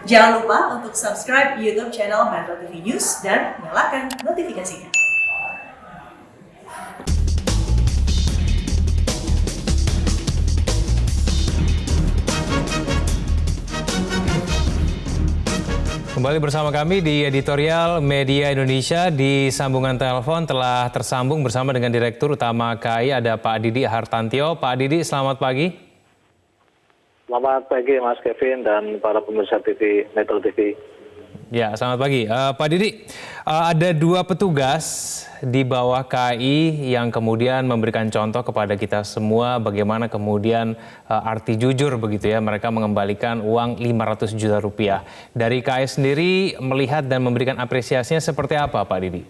Jangan lupa untuk subscribe YouTube channel Metro TV News dan nyalakan notifikasinya. Kembali bersama kami di Editorial Media Indonesia. Di sambungan telepon telah tersambung bersama dengan Direktur Utama KAI, ada Pak Didi Hartantio. Pak Didi, selamat pagi. Selamat pagi Mas Kevin dan para pemirsa TV Metro TV. Ya, selamat pagi. Pak Didi, ada dua petugas di bawah KAI yang kemudian memberikan contoh kepada kita semua bagaimana kemudian arti jujur begitu ya, mereka mengembalikan uang 500 juta rupiah. Dari KAI sendiri melihat dan memberikan apresiasinya seperti apa, Pak Didi?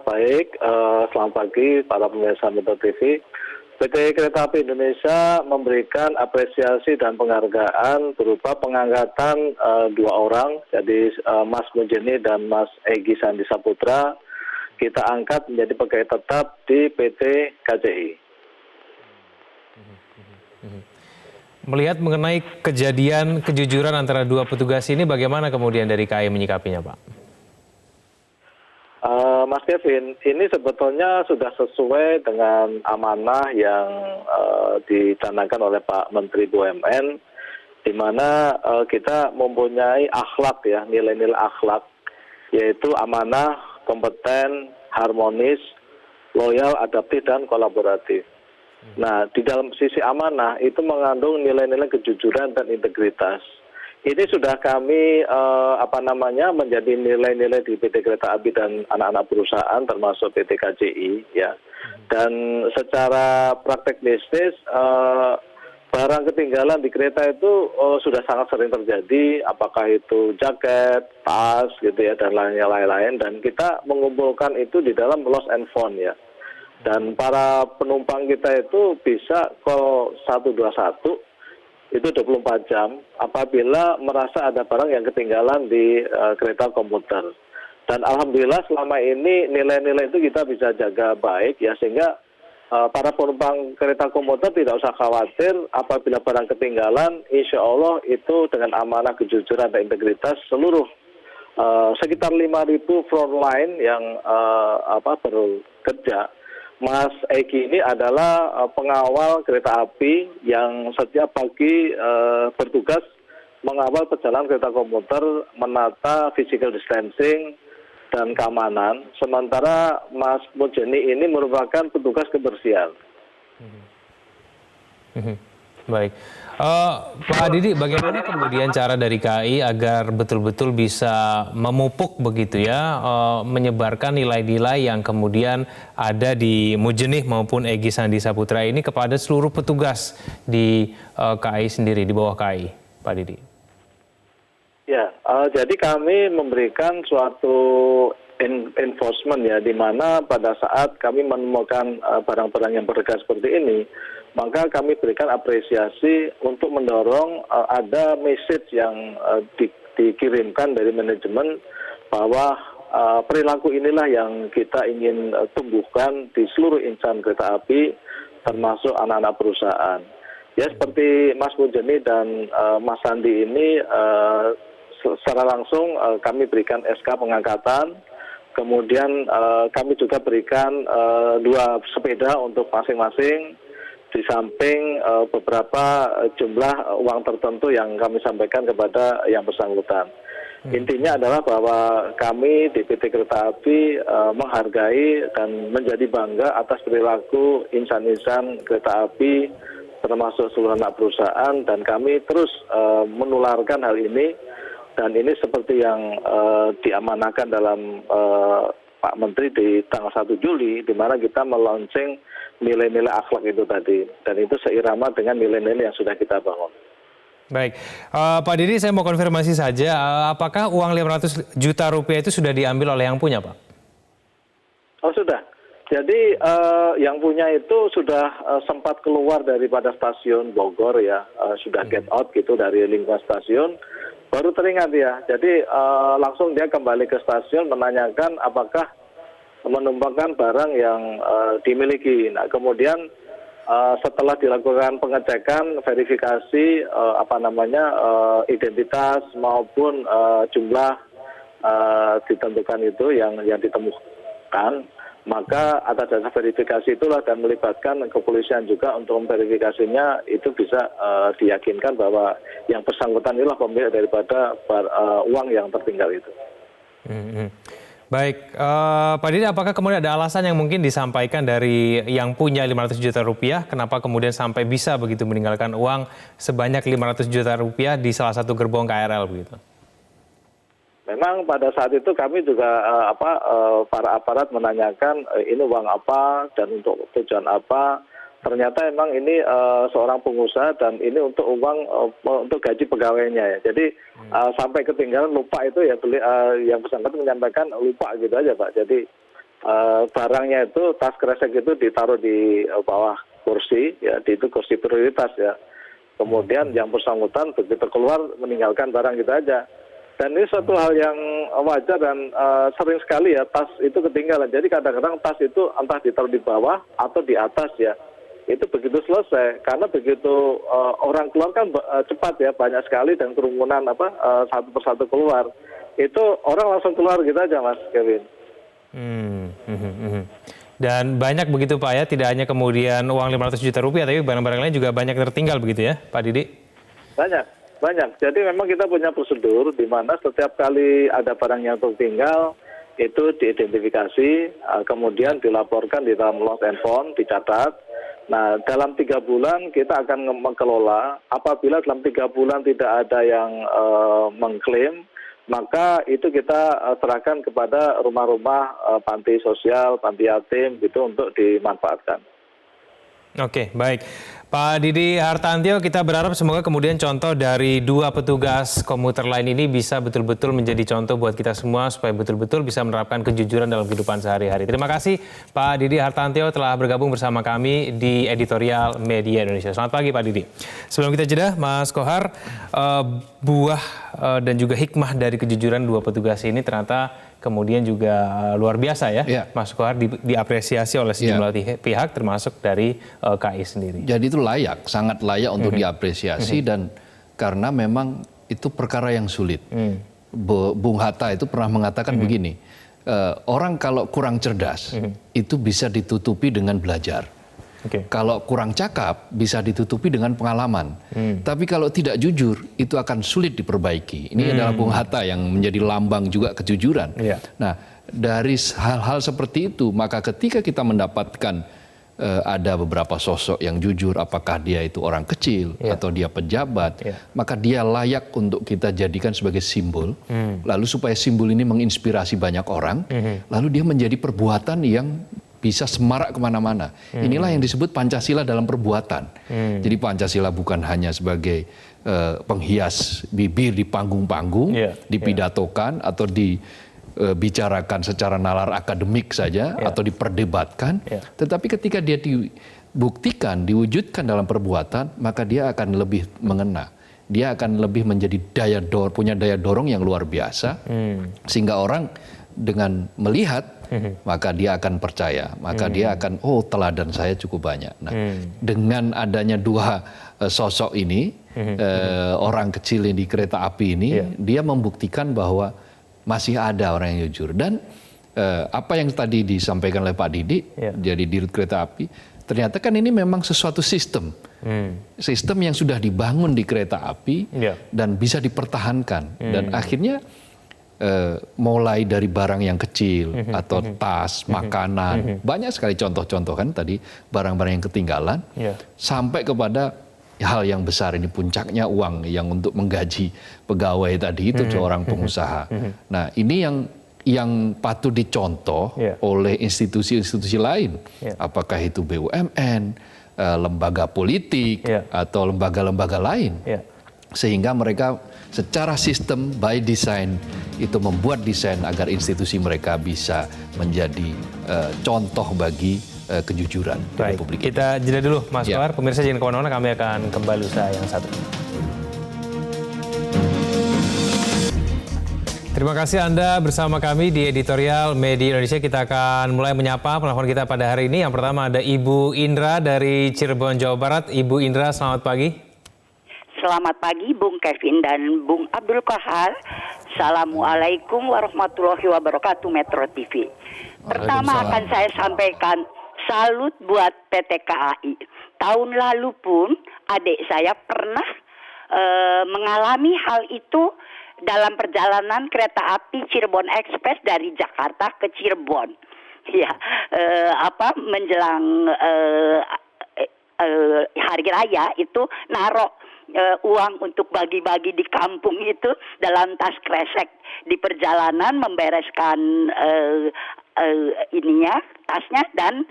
Baik, selamat pagi para pemirsa Metro TV. PT Kereta Api Indonesia memberikan apresiasi dan penghargaan berupa pengangkatan dua orang, jadi Mas Mujeni dan Mas Egy Sandi Saputra, kita angkat menjadi pegawai tetap di PT KCI. Melihat mengenai kejadian kejujuran antara dua petugas ini, bagaimana kemudian dari KAI menyikapinya, Pak? Mas Kevin, ini sebetulnya sudah sesuai dengan amanah yang dicanangkan oleh Pak Menteri BUMN, di mana kita mempunyai akhlak ya, nilai-nilai akhlak, yaitu amanah, kompeten, harmonis, loyal, adaptif, dan kolaboratif. Nah, di dalam sisi amanah itu mengandung nilai-nilai kejujuran dan integritas. Ini sudah kami menjadi nilai-nilai di PT Kereta Api dan anak-anak perusahaan termasuk PT KCI ya. Dan secara praktek bisnis barang ketinggalan di kereta itu sudah sangat sering terjadi, apakah itu jaket, tas gitu ya dan lain-lain, dan kita mengumpulkan itu di dalam lost and found ya. Dan para penumpang kita itu bisa call 121 itu 24 jam apabila merasa ada barang yang ketinggalan di kereta komuter. Dan alhamdulillah selama ini nilai-nilai itu kita bisa jaga baik ya, sehingga para penumpang kereta komuter tidak usah khawatir apabila barang ketinggalan, insya Allah itu dengan amanah, kejujuran, dan integritas seluruh sekitar 5.000 frontline yang bekerja. Mas Egy ini adalah pengawal kereta api yang setiap pagi bertugas mengawal perjalanan kereta komuter, menata physical distancing dan keamanan. Sementara Mas Mujeni ini merupakan petugas kebersihan. Baik. Pak Didi, bagaimana kemudian cara dari KAI agar betul-betul bisa memupuk begitu ya, menyebarkan nilai-nilai yang kemudian ada di Mujeni maupun Egy Sandi Saputra ini kepada seluruh petugas di KAI sendiri, di bawah KAI, Pak Didi? Ya, jadi kami memberikan suatu enforcement ya, di mana pada saat kami menemukan barang-barang yang berharga seperti ini, maka kami berikan apresiasi untuk mendorong ada message yang dikirimkan dari manajemen bahwa perilaku inilah yang kita ingin tumbuhkan di seluruh insan kereta api termasuk anak-anak perusahaan. Ya seperti Mas Mujeni dan Mas Sandi ini secara langsung kami berikan SK pengangkatan, kemudian kami juga berikan 2 sepeda untuk masing-masing, di samping beberapa jumlah uang tertentu yang kami sampaikan kepada yang bersangkutan. Intinya adalah bahwa kami di PT Kereta Api menghargai dan menjadi bangga atas perilaku insan-insan kereta api termasuk seluruh anak perusahaan, dan kami terus menularkan hal ini, dan ini seperti yang diamanahkan dalam Pak Menteri di tanggal 1 Juli, di mana kita melaunching nilai-nilai akhlak itu tadi, dan itu seirama dengan nilai-nilai yang sudah kita bangun. Baik, Pak Didi, saya mau konfirmasi saja, apakah uang 500 juta rupiah itu sudah diambil oleh yang punya, Pak? Oh sudah, jadi yang punya itu sudah sempat keluar daripada stasiun Bogor ya, sudah get out gitu dari lingkungan stasiun, baru teringat ya, jadi langsung dia kembali ke stasiun menanyakan apakah menumpangkan barang yang dimiliki. Nah kemudian setelah dilakukan pengecekan, verifikasi identitas maupun jumlah ditentukan itu yang ditemukan, maka atas dasar verifikasi itulah dan melibatkan kepolisian juga untuk memverifikasinya, itu bisa diyakinkan bahwa yang bersangkutan inilah pemilik daripada uang yang tertinggal itu. Baik, Pak Didi, apakah kemudian ada alasan yang mungkin disampaikan dari yang punya 500 juta rupiah, kenapa kemudian sampai bisa begitu meninggalkan uang sebanyak 500 juta rupiah di salah satu gerbong KRL begitu? Memang pada saat itu kami juga para aparat menanyakan ini uang apa dan untuk tujuan apa. Ternyata memang ini seorang pengusaha dan ini untuk uang untuk gaji pegawainya ya. Jadi sampai ketinggalan lupa itu ya, yang bersangkutan menyampaikan lupa gitu aja Pak. Jadi barangnya itu tas kresek itu ditaruh di bawah kursi ya, itu kursi prioritas ya. Kemudian yang bersangkutan begitu keluar meninggalkan barang gitu aja. Dan ini suatu hal yang wajar dan sering sekali ya tas itu ketinggalan. Jadi kadang-kadang tas itu entah ditaruh di bawah atau di atas ya. Itu begitu selesai. Karena begitu orang keluar kan cepat ya, banyak sekali dan kerumunan satu persatu keluar. Itu orang langsung keluar gitu aja Mas Kevin. Dan banyak begitu Pak ya, tidak hanya kemudian uang 500 juta rupiah, tapi barang-barang lain juga banyak tertinggal begitu ya Pak Didi? Banyak. Jadi memang kita punya prosedur di mana setiap kali ada barang yang tertinggal itu diidentifikasi, kemudian dilaporkan di dalam lost and found, dicatat. Nah, dalam 3 bulan kita akan mengelola. Apabila dalam 3 bulan tidak ada yang mengklaim, maka itu kita serahkan kepada rumah-rumah panti sosial, panti yatim gitu untuk dimanfaatkan. Oke, baik. Pak Didi Hartantio, kita berharap semoga kemudian contoh dari 2 petugas komuter lain ini bisa betul-betul menjadi contoh buat kita semua supaya betul-betul bisa menerapkan kejujuran dalam kehidupan sehari-hari. Terima kasih Pak Didi Hartantio telah bergabung bersama kami di Editorial Media Indonesia. Selamat pagi Pak Didi. Sebelum kita jeda, Mas Kohar, buah dan juga hikmah dari kejujuran 2 petugas ini ternyata kemudian juga luar biasa ya, Mas Kohar, diapresiasi oleh sejumlah pihak termasuk dari KAI sendiri. Jadi itu layak, sangat layak untuk diapresiasi dan karena memang itu perkara yang sulit. Bung Hatta itu pernah mengatakan begini, orang kalau kurang cerdas itu bisa ditutupi dengan belajar. Kalau kurang cakap bisa ditutupi dengan pengalaman. Tapi kalau tidak jujur itu akan sulit diperbaiki. Ini adalah Bung Hatta yang menjadi lambang juga kejujuran. Nah, dari hal-hal seperti itu maka ketika kita mendapatkan ada beberapa sosok yang jujur, apakah dia itu orang kecil atau dia pejabat, maka dia layak untuk kita jadikan sebagai simbol. Lalu supaya simbol ini menginspirasi banyak orang, lalu dia menjadi perbuatan yang bisa semarak kemana-mana. Inilah yang disebut Pancasila dalam perbuatan. Jadi Pancasila bukan hanya sebagai penghias bibir di panggung-panggung, dipidatokan atau dibicarakan secara nalar akademik saja atau diperdebatkan. Tetapi ketika dia dibuktikan, diwujudkan dalam perbuatan, maka dia akan lebih mengena. Dia akan lebih menjadi punya daya dorong yang luar biasa, sehingga orang dengan melihat maka dia akan percaya, maka dia akan teladan saya cukup banyak. Nah, dengan adanya 2 sosok ini, orang kecil di kereta api ini, dia membuktikan bahwa masih ada orang yang jujur. Dan apa yang tadi disampaikan oleh Pak Didi, jadi dirut kereta api, ternyata kan ini memang sesuatu sistem. Sistem yang sudah dibangun di kereta api dan bisa dipertahankan. Dan akhirnya mulai dari barang yang kecil atau tas, makanan, banyak sekali contoh-contoh kan tadi barang-barang yang ketinggalan, sampai kepada hal yang besar ini puncaknya uang yang untuk menggaji pegawai tadi itu seorang pengusaha. Nah ini yang patut dicontoh oleh institusi-institusi lain, apakah itu BUMN, lembaga politik atau lembaga-lembaga lain, sehingga mereka secara sistem by design itu membuat desain agar institusi mereka bisa menjadi contoh bagi kejujuran di Republik ini. Kita jeda dulu Mas Kohar, pemirsa jangan kemana-mana, kami akan kembali usaha yang satu. Terima kasih Anda bersama kami di Editorial Media Indonesia. Kita akan mulai menyapa penelpon kita pada hari ini. Yang pertama ada Ibu Indra dari Cirebon, Jawa Barat. Ibu Indra, selamat pagi. Selamat pagi Bung Kevin dan Bung Abdul Kahar. Assalamualaikum warahmatullahi wabarakatuh Metro TV. Pertama akan saya sampaikan salut buat PT KAI. Tahun lalu pun adik saya pernah mengalami hal itu dalam perjalanan kereta api Cirebon Express dari Jakarta ke Cirebon. Ya, menjelang hari raya itu naruh uang untuk bagi-bagi di kampung itu dalam tas kresek, di perjalanan membereskan tasnya dan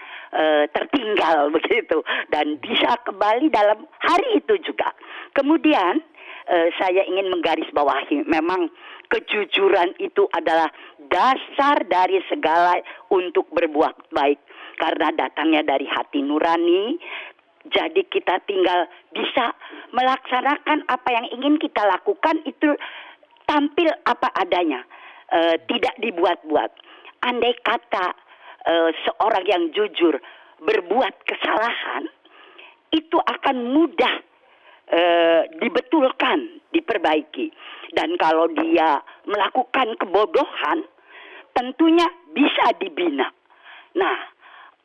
tertinggal begitu, dan bisa kembali dalam hari itu juga. Kemudian saya ingin menggarisbawahi, memang kejujuran itu adalah dasar dari segala untuk berbuat baik, karena datangnya dari hati nurani. Jadi kita tinggal bisa melaksanakan apa yang ingin kita lakukan, itu tampil apa adanya, tidak dibuat-buat. Andai kata seorang yang jujur berbuat kesalahan, itu akan mudah dibetulkan, diperbaiki. Dan kalau dia melakukan kebodohan, tentunya bisa dibina. Nah,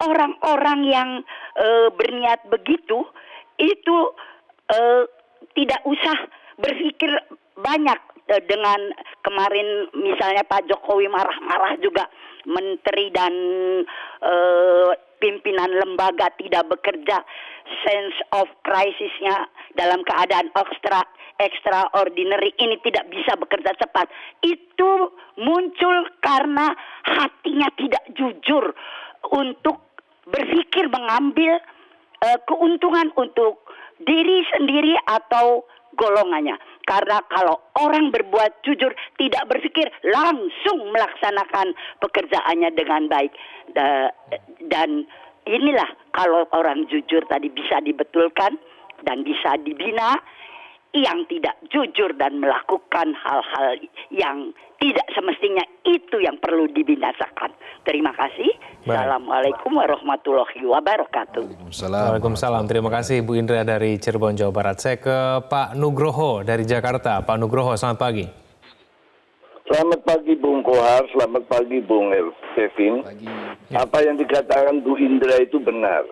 orang-orang yang berniat begitu itu tidak usah berpikir banyak. Dengan kemarin misalnya Pak Jokowi marah-marah juga, menteri dan pimpinan lembaga tidak bekerja, sense of crisisnya dalam keadaan extraordinary ini tidak bisa bekerja cepat. Itu muncul karena hatinya tidak jujur untuk berpikir mengambil keuntungan untuk diri sendiri atau golongannya. Karena kalau orang berbuat jujur, tidak berpikir, langsung melaksanakan pekerjaannya dengan baik. Dan inilah kalau orang jujur tadi bisa dibetulkan dan bisa dibina. Yang tidak jujur dan melakukan hal-hal yang tidak semestinya, itu yang perlu dibinasakan. Terima kasih. Baik. Assalamualaikum warahmatullahi wabarakatuh. Waalaikumsalam. Terima kasih Bu Indra dari Cirebon, Jawa Barat. Saya ke Pak Nugroho dari Jakarta. Pak Nugroho, selamat pagi. Selamat pagi Bung Kohar, selamat pagi Bung Kevin. Apa yang dikatakan Bu Indra itu benar.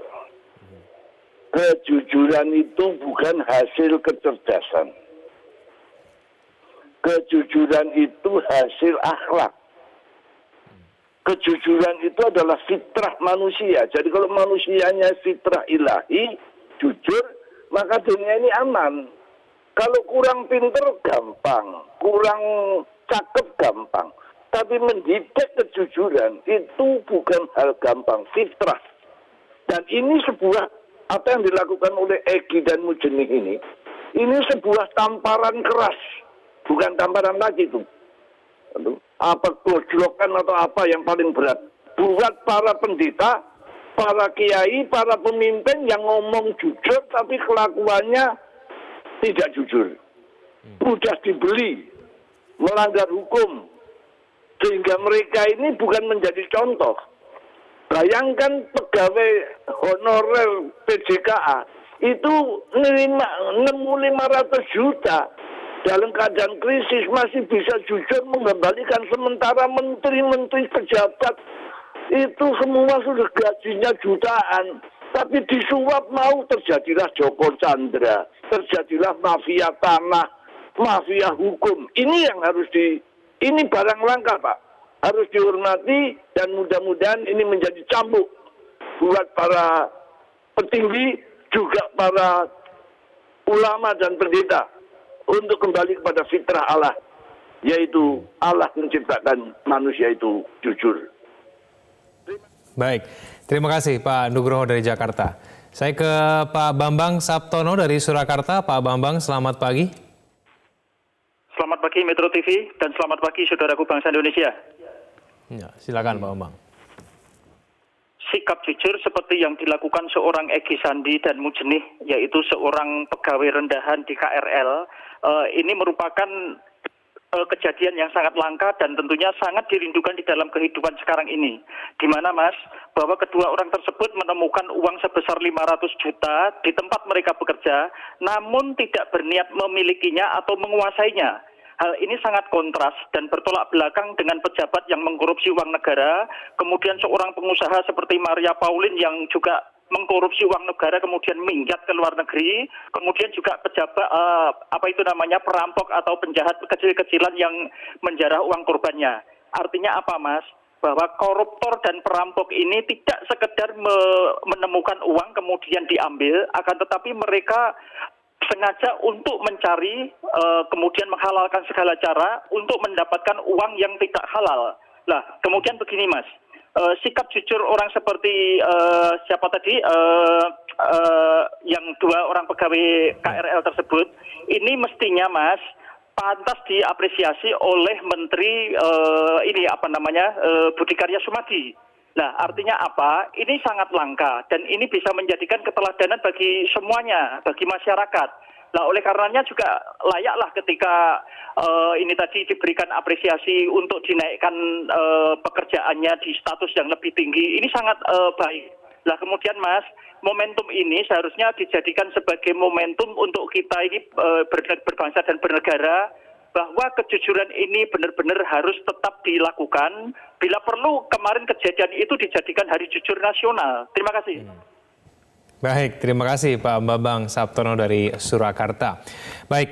Kejujuran itu bukan hasil kecerdasan. Kejujuran itu hasil akhlak. Kejujuran itu adalah fitrah manusia. Jadi kalau manusianya fitrah ilahi, jujur, maka dunia ini aman. Kalau kurang pinter, gampang. Kurang cakep, gampang. Tapi mendidik kejujuran itu bukan hal gampang, fitrah. Dan ini sebuah, apa yang dilakukan oleh Egy dan Mujenik ini sebuah tamparan keras. Bukan tamparan lagi itu. Apa gojlokan atau apa yang paling berat. Buat para pendeta, para kiai, para pemimpin yang ngomong jujur tapi kelakuannya tidak jujur. Mudah dibeli, melanggar hukum. Sehingga mereka ini bukan menjadi contoh. Bayangkan pegawai honorer PJKA itu nerima 500 juta. Dalam keadaan krisis masih bisa jujur mengembalikan, sementara menteri-menteri pejabat itu semua sudah gajinya jutaan. Tapi disuap mau, terjadilah Joko Chandra, terjadilah mafia tanah, mafia hukum. Ini yang harus ini barang langka Pak. Harus dihormati dan mudah-mudahan ini menjadi cambuk buat para petinggi, juga para ulama dan pendeta untuk kembali kepada fitrah Allah, yaitu Allah menciptakan manusia itu jujur. Baik, terima kasih Pak Nugroho dari Jakarta. Saya ke Pak Bambang Saptono dari Surakarta. Pak Bambang, selamat pagi. Selamat pagi Metro TV dan selamat pagi saudaraku bangsa Indonesia. Ya, silakan Pak Bambang. Sikap jujur seperti yang dilakukan seorang Egy Sandi dan Mujenih, yaitu seorang pegawai rendahan di KRL, ini merupakan kejadian yang sangat langka dan tentunya sangat dirindukan di dalam kehidupan sekarang ini. Di mana Mas, bahwa kedua orang tersebut menemukan uang sebesar 500 juta di tempat mereka bekerja, namun tidak berniat memilikinya atau menguasainya. Hal ini sangat kontras dan bertolak belakang dengan pejabat yang mengkorupsi uang negara, kemudian seorang pengusaha seperti Maria Pauline yang juga mengkorupsi uang negara kemudian minggat ke luar negeri, kemudian juga pejabat perampok atau penjahat kecil-kecilan yang menjarah uang korbannya. Artinya apa Mas? Bahwa koruptor dan perampok ini tidak sekedar menemukan uang kemudian diambil, akan tetapi mereka sengaja untuk mencari, kemudian menghalalkan segala cara untuk mendapatkan uang yang tidak halal. Lah, kemudian begini Mas, sikap jujur orang seperti siapa tadi yang dua orang pegawai KRL tersebut ini mestinya Mas pantas diapresiasi oleh Menteri Budi Karya Sumadi. Nah, artinya apa? Ini sangat langka dan ini bisa menjadikan keteladanan bagi semuanya, bagi masyarakat. Nah, oleh karenanya juga layaklah ketika ini tadi diberikan apresiasi untuk dinaikkan pekerjaannya di status yang lebih tinggi. Ini sangat baik. Nah, kemudian Mas, momentum ini seharusnya dijadikan sebagai momentum untuk kita ini berbangsa dan bernegara, bahwa kejujuran ini benar-benar harus tetap dilakukan. Bila perlu, kemarin kejadian itu dijadikan Hari Jujur Nasional. Terima kasih. Baik, terima kasih Pak Bambang Saptono dari Surakarta. Baik,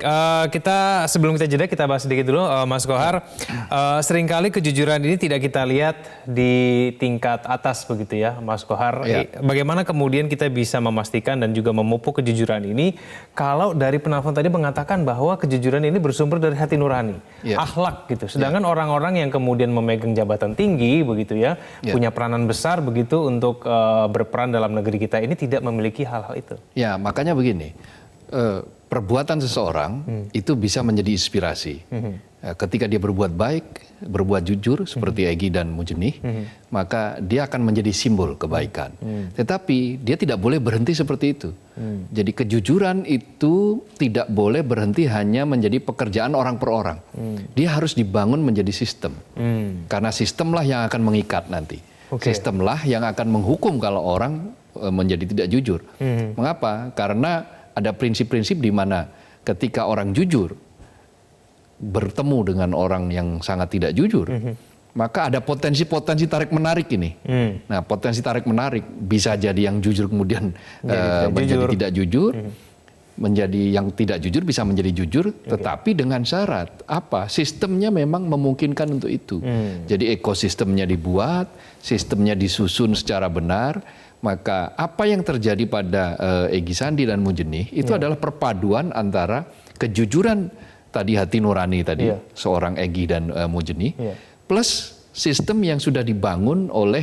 sebelum kita jeda kita bahas sedikit dulu, Mas Kohar. Seringkali kejujuran ini tidak kita lihat di tingkat atas begitu ya, Mas Kohar. Ya. Bagaimana kemudian kita bisa memastikan dan juga memupuk kejujuran ini kalau dari penelpon tadi mengatakan bahwa kejujuran ini bersumber dari hati nurani, akhlak gitu. Sedangkan orang-orang yang kemudian memegang jabatan tinggi begitu ya, punya peranan besar begitu untuk berperan dalam negeri kita ini tidak memiliki hal-hal itu. Ya, makanya begini, perbuatan seseorang itu bisa menjadi inspirasi. Ketika dia berbuat baik, berbuat jujur seperti Egy dan Mujni, maka dia akan menjadi simbol kebaikan. Tetapi dia tidak boleh berhenti seperti itu. Jadi kejujuran itu tidak boleh berhenti hanya menjadi pekerjaan orang per orang. Dia harus dibangun menjadi sistem. Karena sistemlah yang akan mengikat nanti. Sistemlah yang akan menghukum kalau orang menjadi tidak jujur. Mengapa? Karena ada prinsip-prinsip di mana ketika orang jujur bertemu dengan orang yang sangat tidak jujur, maka ada potensi-potensi tarik-menarik ini. Nah, potensi tarik-menarik bisa jadi yang jujur kemudian menjadi tidak jujur, menjadi yang tidak jujur bisa menjadi jujur, tetapi dengan syarat apa? Sistemnya memang memungkinkan untuk itu. Jadi ekosistemnya dibuat, sistemnya disusun secara benar. Maka apa yang terjadi pada Egy Sandi dan Mujni itu adalah perpaduan antara kejujuran tadi hati nurani tadi seorang Egy dan Mujni plus sistem yang sudah dibangun oleh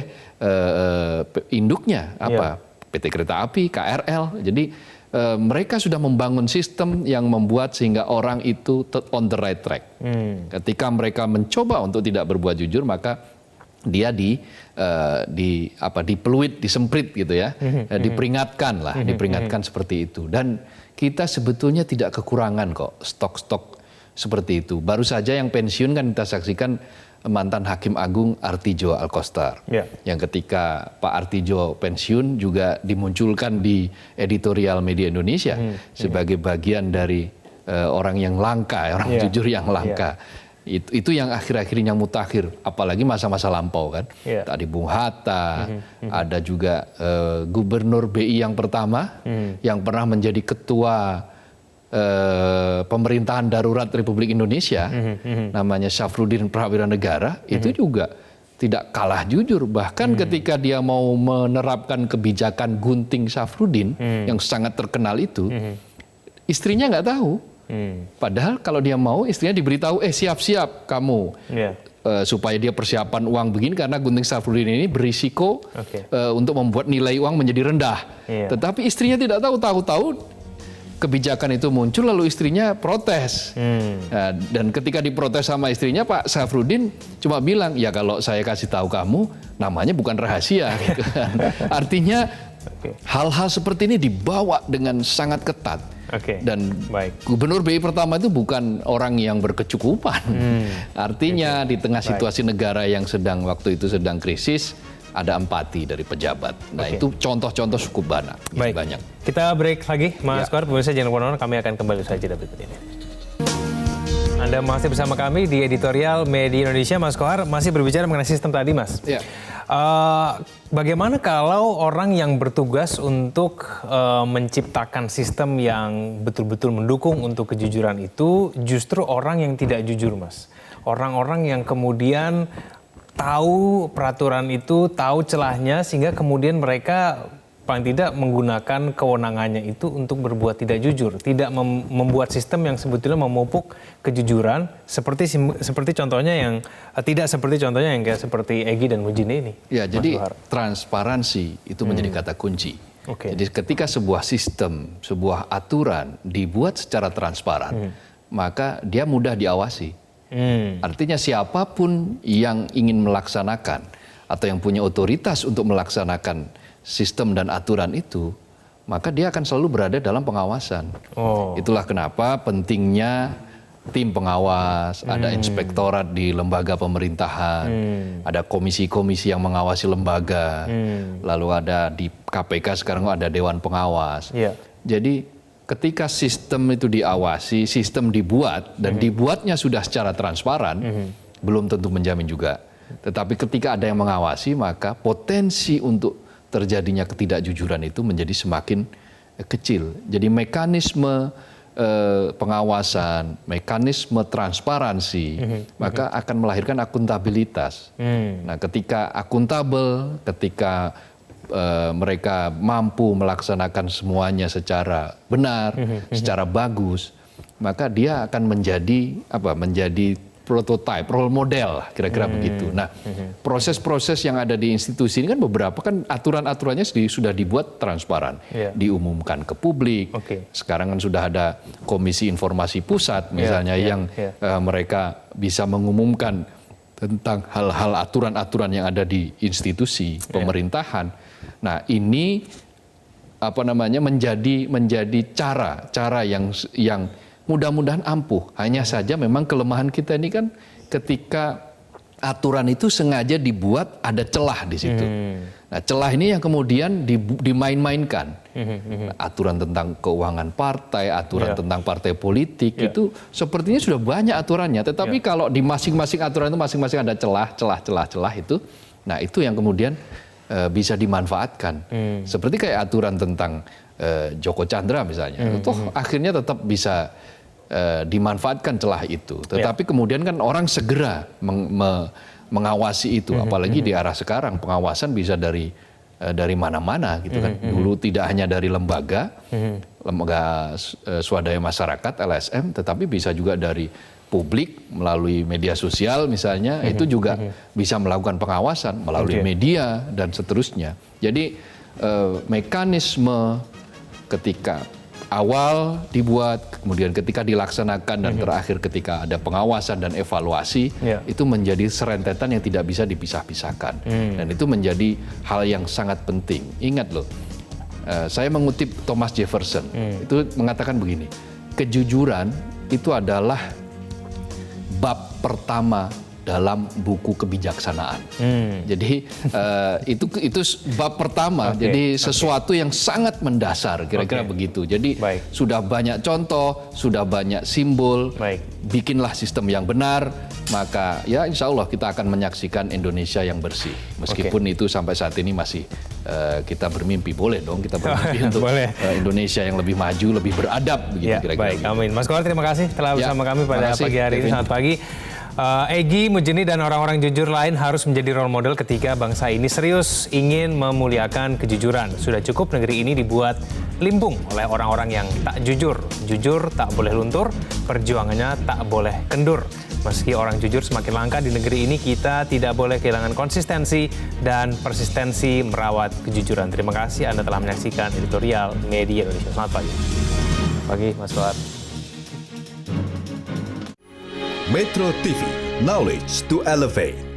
induknya PT Kereta Api, KRL. Jadi mereka sudah membangun sistem yang membuat sehingga orang itu on the right track. Ketika mereka mencoba untuk tidak berbuat jujur, maka dia dipeluit, disemprit gitu ya, diperingatkan seperti itu. Dan kita sebetulnya tidak kekurangan kok stok-stok seperti itu. Baru saja yang pensiun kan kita saksikan mantan Hakim Agung Artijo Alkostar, yang ketika Pak Artijo pensiun juga dimunculkan di editorial media Indonesia sebagai bagian dari orang yang langka, orang jujur yang langka. Itu yang akhir-akhirnya mutakhir, apalagi masa-masa lampau kan. Tadi Bung Hatta, ada juga Gubernur BI yang pertama yang pernah menjadi ketua pemerintahan darurat Republik Indonesia, namanya Syafruddin Prawira Negara, itu juga tidak kalah jujur. Bahkan ketika dia mau menerapkan kebijakan gunting Syafruddin yang sangat terkenal itu, istrinya nggak tahu. Padahal kalau dia mau, istrinya diberitahu, siap-siap kamu, supaya dia persiapan uang begini, karena gunting Syafruddin ini berisiko untuk membuat nilai uang menjadi rendah. Tetapi istrinya tidak tahu kebijakan itu muncul, lalu istrinya protes. Nah, dan ketika diprotes sama istrinya, Pak Syafruddin cuma bilang, ya kalau saya kasih tahu kamu, namanya bukan rahasia. Gitu kan. Artinya hal-hal seperti ini dibawa dengan sangat ketat. Oke. Dan Baik. Gubernur BI pertama itu bukan orang yang berkecukupan. Artinya di tengah situasi negara yang waktu itu sedang krisis, ada empati dari pejabat. Nah, Oke. itu contoh-contoh cukup banyak. Kita break lagi, Mas Ya. Kohar. Pemirsa jangan kemana-mana, kami akan kembali usai jeda berikut ini. Anda masih bersama kami di editorial Media Indonesia, Mas Kohar. Masih berbicara mengenai sistem tadi, Mas. Ya. Bagaimana kalau orang yang bertugas untuk menciptakan sistem yang betul-betul mendukung untuk kejujuran itu justru orang yang tidak jujur, Mas? Orang-orang yang kemudian tahu peraturan itu, tahu celahnya, sehingga kemudian mereka paling tidak menggunakan kewenangannya itu untuk berbuat tidak jujur, tidak membuat sistem yang sebetulnya memupuk kejujuran, seperti contohnya yang tidak seperti contohnya yang kayak seperti Egy dan Mujini ini. Ya, Mas jadi Kohar. transparansi itu menjadi kata kunci. Oke. Jadi ketika sebuah sistem, sebuah aturan dibuat secara transparan, maka dia mudah diawasi. Artinya siapapun yang ingin melaksanakan atau yang punya otoritas untuk melaksanakan sistem dan aturan itu, maka dia akan selalu berada dalam pengawasan. Itulah kenapa pentingnya tim pengawas, ada inspektorat di lembaga pemerintahan, ada komisi-komisi yang mengawasi lembaga, lalu ada di KPK sekarang ada Dewan Pengawas. Iya. Jadi ketika sistem itu diawasi, sistem dibuat dan dibuatnya sudah secara transparan, belum tentu menjamin juga. Tetapi ketika ada yang mengawasi, maka potensi untuk terjadinya ketidakjujuran itu menjadi semakin kecil. Jadi mekanisme pengawasan, mekanisme transparansi, maka akan melahirkan akuntabilitas. Nah, ketika akuntabel, ketika mereka mampu melaksanakan semuanya secara benar, secara bagus, maka dia akan menjadi menjadi prototype, role model, kira-kira begitu. Nah, proses-proses yang ada di institusi ini kan beberapa kan aturan-aturannya sudah dibuat transparan, diumumkan ke publik. Sekarang kan sudah ada Komisi Informasi Pusat misalnya yang mereka bisa mengumumkan tentang hal-hal aturan-aturan yang ada di institusi pemerintahan. Nah, ini menjadi cara yang mudah-mudahan ampuh. Hanya saja memang kelemahan kita ini kan ketika aturan itu sengaja dibuat ada celah di situ. Nah, celah ini yang kemudian dimain-mainkan. Aturan tentang keuangan partai, aturan tentang partai politik itu sepertinya sudah banyak aturannya. Tetapi kalau di masing-masing aturan itu masing-masing ada celah itu, nah itu yang kemudian bisa dimanfaatkan. Seperti kayak aturan tentang Joko Chandra misalnya. Toh akhirnya tetap bisa dimanfaatkan celah itu. Tetapi kemudian kan orang segera mengawasi itu, apalagi di arah sekarang pengawasan bisa dari mana-mana gitu kan. Dulu tidak hanya dari lembaga swadaya masyarakat LSM, tetapi bisa juga dari publik melalui media sosial misalnya, itu juga bisa melakukan pengawasan melalui media dan seterusnya. Jadi mekanisme ketika awal dibuat, kemudian ketika dilaksanakan, dan terakhir ketika ada pengawasan dan evaluasi, itu menjadi serentetan yang tidak bisa dipisah-pisahkan. Dan itu menjadi hal yang sangat penting. Ingat loh, saya mengutip Thomas Jefferson, itu mengatakan begini, kejujuran itu adalah bab pertama dalam buku kebijaksanaan. Jadi itu bab pertama. Jadi sesuatu yang sangat mendasar, kira-kira begitu. Jadi sudah banyak contoh, sudah banyak simbol. Bikinlah sistem yang benar, maka ya insya Allah kita akan menyaksikan Indonesia yang bersih. Meskipun itu sampai saat ini masih kita bermimpi, boleh dong kita bermimpi untuk Indonesia yang lebih maju, lebih beradab, begitu kira-kira. Baik, amin. Mas Kohar, terima kasih telah bersama kami pada pagi hari ini. Selamat pagi. Egy, Mujini, dan orang-orang jujur lain harus menjadi role model ketika bangsa ini serius ingin memuliakan kejujuran. Sudah cukup negeri ini dibuat limbung oleh orang-orang yang tak jujur. Jujur tak boleh luntur, perjuangannya tak boleh kendur. Meski orang jujur semakin langka di negeri ini, kita tidak boleh kehilangan konsistensi dan persistensi merawat kejujuran. Terima kasih Anda telah menyaksikan editorial Media Indonesia. Selamat pagi. Pagi, Mas Kohar. Metro TV, knowledge to elevate.